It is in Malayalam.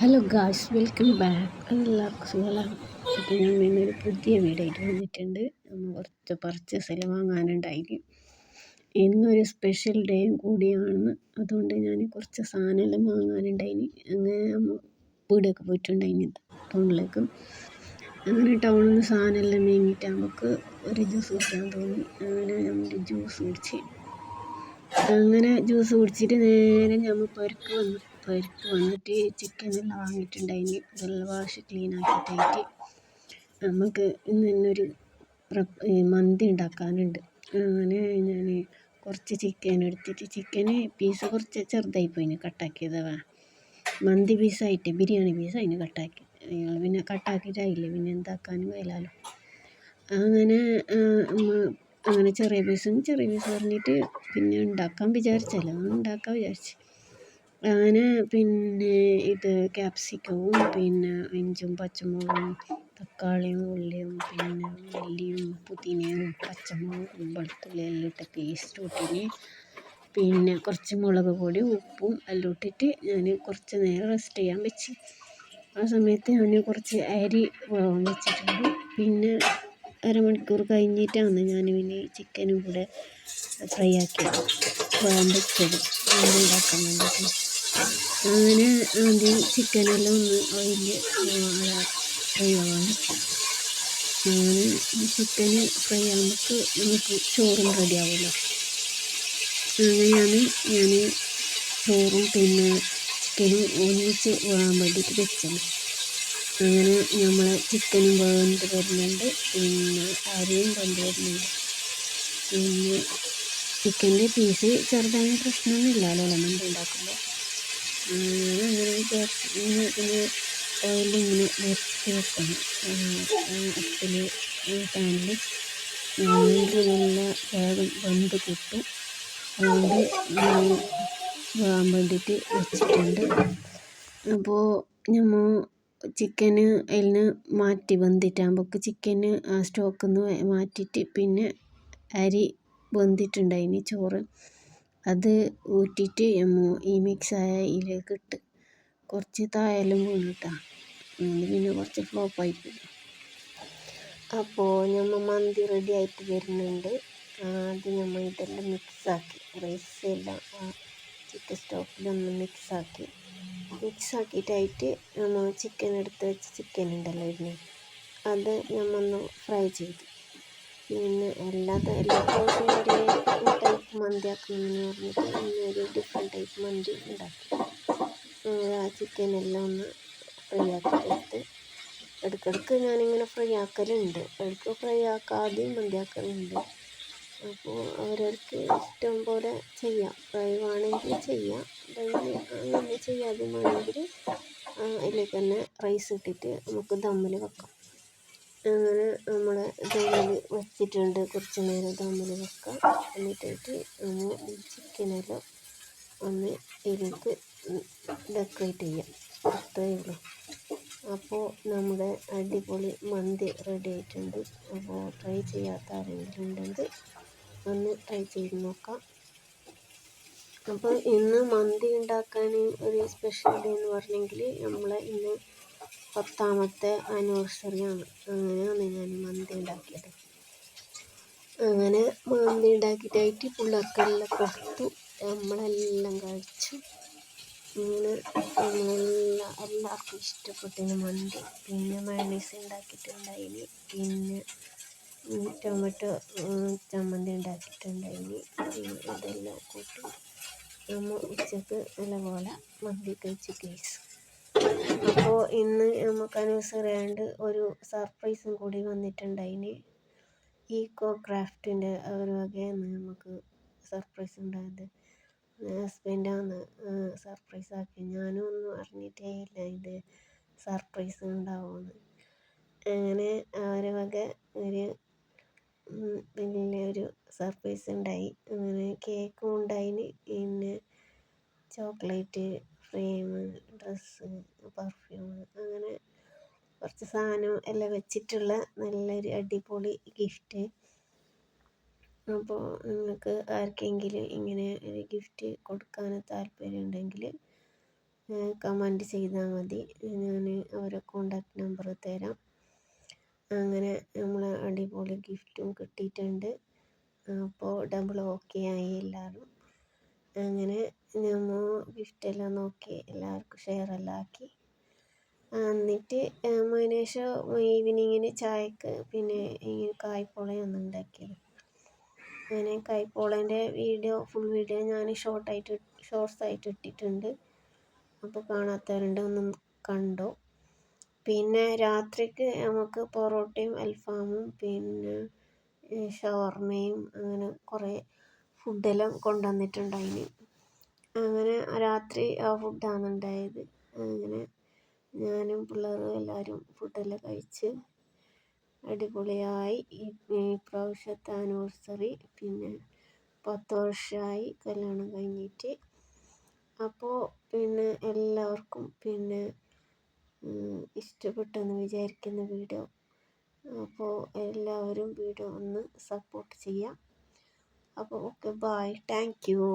Hello guys, welcome back. എല്ലാവർക്കും സുഖമാണ്. അപ്പോൾ ഞാൻ ഇന്നൊരു പുതിയ വീഡിയോ ആയിട്ട് വന്നിട്ടുണ്ട്. കുറച്ച് പർച്ചേസെല്ലാം വാങ്ങാനുണ്ടായി. ഇന്നൊരു സ്പെഷ്യൽ ഡേയും കൂടിയാണ്. അതുകൊണ്ട് ഞാൻ കുറച്ച് സാധനമെല്ലാം വാങ്ങാനുണ്ടായിന്. അങ്ങനെ നമ്മൾ വീടൊക്കെ പോയിട്ടുണ്ടായിന് ടൗണിലേക്ക്. അങ്ങനെ ടൗണിൽ നിന്ന് സാധനമെല്ലാം വാങ്ങിയിട്ട് നമുക്ക് ഒരു ജ്യൂസ് കുടിക്കാൻ തോന്നി. അങ്ങനെ നമ്മൾ ജ്യൂസ് കുടിച്ച് കുടിച്ചിട്ട് നേരെ നമ്മൾ പുരക്ക് വന്നിട്ട് ചിക്കനെല്ലാം വാങ്ങിയിട്ടുണ്ടായിന്. ഇതെല്ലാം വാഷ് ക്ലീൻ ആക്കിയിട്ടായിട്ട് നമുക്ക് ഇന്ന് തന്നെ മന്തി ഉണ്ടാക്കാനുണ്ട്. അങ്ങനെ ഞാൻ കുറച്ച് ചിക്കൻ എടുത്തിട്ട് ചിക്കന് പീസ് കുറച്ച് ചെറുതായി പോയിന്, കട്ടാക്കിയതാ. മന്തി പീസായിട്ട് ബിരിയാണി പീസ് അതിന് കട്ടാക്കി. പിന്നെ കട്ടാക്കിയിട്ടായില്ലേ, പിന്നെ എന്താക്കാനും വരാലോ. അങ്ങനെ ചെറിയ പീസ് പറഞ്ഞിട്ട് പിന്നെ ഉണ്ടാക്കാൻ വിചാരിച്ചു. അങ്ങനെ പിന്നെ ഇത് ക്യാപ്സിക്കവും പിന്നെ ഇഞ്ചും പച്ചമുളകും തക്കാളിയും ഉള്ളിയും പിന്നെ മല്ലിയും പുതിനയും പച്ചമുളകും വെളുത്തുള്ളി എല്ലാം ഇട്ട പേസ്റ്റ് ഇട്ടിന്. പിന്നെ കുറച്ച് മുളക് പൊടി ഉപ്പും എല്ലാം ഇട്ടിട്ട് ഞാൻ കുറച്ച് നേരം റെസ്റ്റ് ചെയ്യാൻ വെച്ച്. ആ സമയത്ത് ഞാൻ കുറച്ച് അരി വെച്ചിട്ടുണ്ട്. പിന്നെ അരമണിക്കൂർ കഴിഞ്ഞിട്ടാണ് ഞാൻ പിന്നെ ചിക്കനും കൂടെ ഫ്രൈ ആക്കിയത്, വെച്ചത് ഉണ്ടാക്കാൻ വേണ്ടിയിട്ട്. അങ്ങനെ ആദ്യം ചിക്കനെല്ലാം ഒന്ന് ഓയിലിൽ ഫ്രൈ ആവാൻ വെച്ചു. അങ്ങനെ ചിക്കന് ഫ്രൈ ആകുമ്പോൾ നമുക്ക് ചോറും റെഡി ആവുമല്ലോ. അങ്ങനെയാണ് ഞാൻ ചോറും പിന്നെ ചിക്കനും ഒന്നിച്ച് വേകാൻ വേണ്ടിയിട്ട് വെച്ചത്. അങ്ങനെ നമ്മളെ ചിക്കനും വെന്ത് വരുന്നുണ്ട്, പിന്നെ അരിയും വെന്ത് വരുന്നുണ്ട്. പിന്നെ ചിക്കൻ്റെ പീസ് ചെറുതായ പ്രശ്നമൊന്നുമില്ലല്ലോ മന്തി ഉണ്ടാക്കുമ്പോൾ. അങ്ങനെ പിന്നെ ഓയിലിങ്ങനെ നിരത്തി വെക്കണം അടുപ്പിൽ, പാനിൽ. നല്ല വേഗം വെന്ത് കിട്ടും. അതുകൊണ്ട് വേകാൻ വേണ്ടിയിട്ട് വെച്ചിട്ടുണ്ട്. അപ്പോൾ നമ്മൾ ചിക്കന് അതിൽ നിന്ന് മാറ്റി വെന്തിട്ടാകുമ്പോൾ ചിക്കന് ആ സ്റ്റോക്കിൽ നിന്ന് മാറ്റിയിട്ട് പിന്നെ അരി വെന്തിട്ടുണ്ടായിന് ചോറ്, അത് ഊറ്റിയിട്ട് ഈ മിക്സായ ഇതിലേക്ക് ഇട്ട് കുറച്ച് തായെല്ലാം വീണിട്ടാണ്. പിന്നെ കുറച്ച് ഫ്ലോപ്പായി പോയി. അപ്പോൾ നമ്മൾ മന്തി റെഡി ആയിട്ട് വരുന്നുണ്ട്. ആദ്യം നമ്മൾ ഇതെല്ലാം മിക്സാക്കി, റൈസ് എല്ലാം ചിക്കൻ സ്റ്റോക്കിലൊന്ന് മിക്സാക്കിയിട്ടായിട്ട് നമ്മൾ ചിക്കൻ എടുത്ത് വെച്ച് ചിക്കൻ ഉണ്ടല്ലോ ഇതിന്, അത് നമ്മൊന്ന് ഫ്രൈ ചെയ്തു. പിന്നെ എല്ലാ പ്രാവശ്യം ഒരേ ടൈപ്പ് മന്തി ആക്കണമെന്ന് പറഞ്ഞിട്ട് ഇന്നൊരു ഡിഫറെൻറ്റ് ടൈപ്പ് മന്തി ഉണ്ടാക്കി. ആ ചിക്കനെല്ലാം ഒന്ന് ഫ്രൈ ആക്കിയിട്ട് ഇടയ്ക്കിടയ്ക്ക് ഞാനിങ്ങനെ ഫ്രൈ ആക്കലുണ്ട്, ഇടയ്ക്ക് ഫ്രൈ ആക്കാതെയും മന്തി ആക്കലുണ്ട്. അപ്പോൾ അവരവർക്ക് ഇഷ്ടം പോലെ ചെയ്യാം. ഫ്രൈ വേണമെങ്കിൽ ചെയ്യാം, അങ്ങനെ ചെയ്യാതെ വേണമെങ്കിൽ അതിലേക്ക് തന്നെ റൈസ് ഇട്ടിട്ട് നമുക്ക് ദമ്മിൽ വെക്കാം. അങ്ങനെ നമ്മൾ ദമ്മിൽ വെച്ചിട്ടുണ്ട്. കുറച്ച് നേരം ദമ്മിൽ വെക്കാം. എന്നിട്ടായിട്ട് നമ്മൾ ചിക്കനെല്ലാം ഒന്ന് ഇതിലേക്ക് ഡെക്കറേറ്റ് ചെയ്യാം. അത്രയേ ഉള്ളൂ. അപ്പോൾ നമ്മുടെ അടിപൊളി മന്തി റെഡി ആയിട്ടുണ്ട്. അപ്പോൾ ട്രൈ ചെയ്യാത്ത ആരെങ്കിലും ഉണ്ടെങ്കിൽ ഒന്ന് ട്രൈ ചെയ്ത് നോക്കാം. അപ്പോൾ ഇന്ന് മന്തി ഉണ്ടാക്കാൻ ഒരു സ്പെഷ്യൽ ഡേ എന്ന് പറഞ്ഞെങ്കിൽ നമ്മളെ ഇന്ന് 10ാമത്തെ ആനിവേഴ്സറിയാണ്. അങ്ങനെയാണ് ഞാൻ മന്തി ഉണ്ടാക്കിയത്. അങ്ങനെ മന്തി ഉണ്ടാക്കിയിട്ടായിട്ട് പിള്ളേർക്കെല്ലാം കൊടുത്തു, നമ്മളെല്ലാം കഴിച്ചു. അങ്ങനെ എല്ലാവർക്കും ഇഷ്ടപ്പെട്ടതിന് മന്തി. പിന്നെ മയോണൈസ് ഉണ്ടാക്കിയിട്ടുണ്ടായിന്, പിന്നെ ടൊമാറ്റോ ചമ്മന്തി ഉണ്ടാക്കിയിട്ടുണ്ടായിന്. ഇതെല്ലാം കൂട്ടി നമ്മൾ ഉച്ചക്ക് നല്ലപോലെ മന്തി കഴിച്ചു ഗൈസ്. അപ്പോൾ ഇന്ന് നമുക്ക് ആനിവേഴ്സറി ആയതുകൊണ്ട് ഒരു സർപ്രൈസും കൂടി വന്നിട്ടുണ്ടായിന്. ഈക്കോ ക്രാഫ്റ്റിൻ്റെ ഒരു വകയാണ് നമുക്ക് സർപ്രൈസ് ഉണ്ടായത്. ഹസ്ബൻഡാണ് സർപ്രൈസ് ആക്കി. ഞാനും ഒന്നും അറിഞ്ഞിട്ടേ ഇല്ല ഇത് സർപ്രൈസ് ഉണ്ടാവുമെന്ന്. അങ്ങനെ അവരെ വക ഒരു വലിയൊരു സർപ്രൈസ് ഉണ്ടായി. അങ്ങനെ കേക്കും ഉണ്ടായിന്, പിന്നെ ചോക്ലേറ്റ് ഫ്രെയിം, ഡ്രസ്സ്, പെർഫ്യൂം, അങ്ങനെ കുറച്ച് സാധനം എല്ലാം വെച്ചിട്ടുള്ള നല്ലൊരു അടിപൊളി ഗിഫ്റ്റ്. അപ്പോൾ നിങ്ങൾക്ക് ആർക്കെങ്കിലും ഇങ്ങനെ ഒരു ഗിഫ്റ്റ് കൊടുക്കാൻ താല്പര്യം ഉണ്ടെങ്കിൽ കമൻറ്റ് ചെയ്താൽ മതി. ഞാൻ അവരെ കോണ്ടാക്ട് നമ്പർ തരാം. അങ്ങനെ നമ്മൾ അടിപൊളി ഗിഫ്റ്റും കിട്ടിയിട്ടുണ്ട്. അപ്പോൾ ഡബിൾ ഓക്കെ ആയി എല്ലാവരും. അങ്ങനെ നമ്മൾ ഗിഫ്റ്റെല്ലാം നോക്കി എല്ലാവർക്കും ഷെയറെല്ലാം ആക്കി. എന്നിട്ട് അതിനുശേഷം ഈവനിങ്ങിന് ചായക്ക് പിന്നെ ഈ കായ്പോളയാണ് ഉണ്ടാക്കിയത്. അങ്ങനെ കായ്പോളേൻ്റെ ഫുൾ വീഡിയോ ഞാൻ ഷോർട്സ് ആയിട്ട് ഇട്ടിട്ടുണ്ട്. അപ്പോൾ കാണാത്തവരുണ്ട് ഒന്നും കണ്ടോ. പിന്നെ രാത്രിക്ക് നമുക്ക് പൊറോട്ടയും അൽഫാമും പിന്നെ ഷവർമയും അങ്ങനെ കുറേ ഫുഡെല്ലാം കൊണ്ടുവന്നിട്ടുണ്ടായിന്. അങ്ങനെ രാത്രി ആ ഫുഡാണ് ഉണ്ടായത്. അങ്ങനെ ഞാനും പിള്ളേരും എല്ലാവരും ഫുഡെല്ലാം കഴിച്ച് അടിപൊളിയായി. ഈ പ്രാവശ്യത്തെ ആനിവേഴ്സറി പിന്നെ 10 വർഷമായി കല്യാണം കഴിഞ്ഞിട്ട്. അപ്പോൾ പിന്നെ എല്ലാവർക്കും പിന്നെ ഇഷ്ടപ്പെട്ടെന്ന് വിചാരിക്കുന്ന വീഡിയോ. അപ്പോൾ എല്ലാവരും വീഡിയോ ഒന്ന് സപ്പോർട്ട് ചെയ്യാം. അപ്പോൾ ഓക്കെ, ബൈ, താങ്ക് യു.